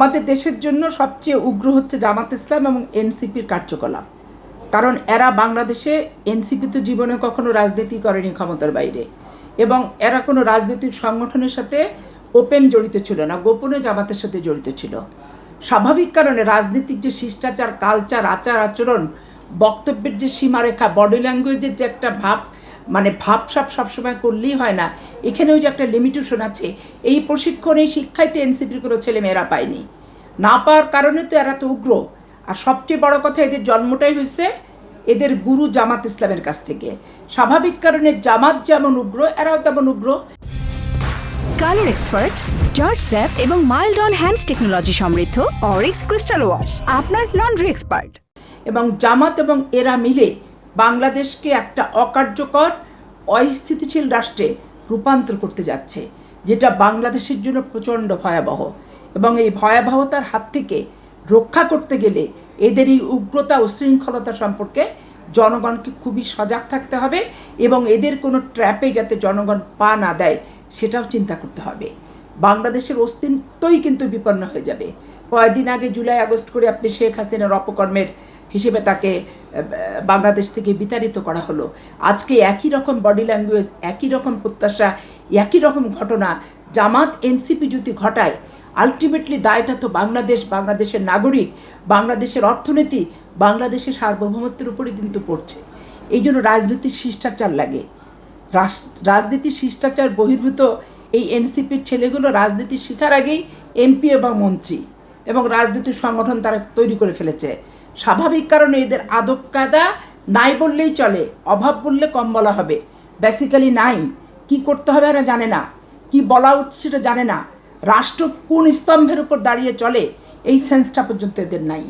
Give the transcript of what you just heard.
আমাদের দেশের জন্য সবচেয়ে উগ্র হচ্ছে জামাত ইসলাম এবং এনসিপির কার্যকলাপ। কারণ এরা বাংলাদেশে, এনসিপি তো জীবনে কখনো রাজনীতি করেনি ক্ষমতার বাইরে, এবং এরা কোনো রাজনৈতিক সংগঠনের সাথে ওপেন জড়িত ছিল না, গোপনে জামাতের সাথে জড়িত ছিল। স্বাভাবিক কারণে রাজনীতিক যে শিষ্টাচার, কালচার, আচার আচরণ, বক্তব্যের যে সীমারেখা, বডি ল্যাঙ্গুয়েজের যে একটা ভাবসাব সবসময় করলেই হয় না, এখানেও যে একটা লিমিটেশন আছে। এই প্রশিক্ষণ, এই শিক্ষাইতে এনসিপির কোনো ছেলেমেয়েরা পায়নি। না পাওয়ার কারণে তো এরা তো উগ্র। আর সবচেয়ে বড় কথা, এদের জন্মটাই হয়েছে এদের গুরু জামাত ইসলামের কাছ থেকে। স্বাভাবিক কারণে জামাত যেমন উগ্র, এরাও তেমন উগ্র। কালার এক্সপার্ট, জর্জ স্যাপ এবং মাইল্ড অন হ্যান্ডস টেকনোলজি সমৃদ্ধ অরিক্স ক্রিস্টাল ওয়াশ আপনার লন্ড্রি এক্সপার্ট। এবং জামাত এবং এরা মিলে বাংলাদেশকে একটা অকার্যকর, অস্থিতিশীল রাষ্ট্রে রূপান্তর করতে যাচ্ছে, যেটা বাংলাদেশের জন্য প্রচণ্ড ভয়াবহ। এবং এই ভয়াবহতার হাত থেকে রক্ষা করতে গেলে এদের এই উগ্রতা ও শৃঙ্খলতা সম্পর্কে জনগণকে খুবই সজাগ থাকতে হবে, এবং এদের কোনো ট্র্যাপে যাতে জনগণ পা না দেয় সেটাও চিন্তা করতে হবে। বাংলাদেশের অস্তিত্বই কিন্তু বিপন্ন হয়ে যাবে। কয়েকদিন আগে জুলাই আগস্ট করে আপনি শেখ হাসিনার অপকর্মের হিসেবে তাকে বাংলাদেশ থেকে বিতাড়িত করা হলো। আজকে একই রকম বডি ল্যাঙ্গুয়েজ, একই রকম প্রত্যাশা, একই রকম ঘটনা জামাত এনসিপি যদি ঘটায়, আলটিমেটলি দায়টা তো বাংলাদেশের নাগরিক, বাংলাদেশের অর্থনীতি, বাংলাদেশের সার্বভৌমত্বের উপরে কিন্তু পড়ছে। এই জন্য রাজনৈতিক শিষ্টাচার লাগে। রাজনীতির শিষ্টাচার বহির্ভূত এই এনসিপির ছেলেগুলো রাজনীতি শেখার আগেই এমপি এবং মন্ত্রী এবং রাজনৈতিক সংগঠন তারা তৈরি করে ফেলেছে। স্বাভাবিক কারণে এদের আদব কায়দা নাই বললেই চলে, অভাব বললে কম বলা হবে। বেসিক্যালি নাই, কি করতে হবে এরা জানে না, কি বলা উচিত সেটা জানে না, রাষ্ট্র কোন স্তম্ভের উপর দাঁড়িয়ে চলে এই সেন্সটা পর্যন্ত এদের নাই।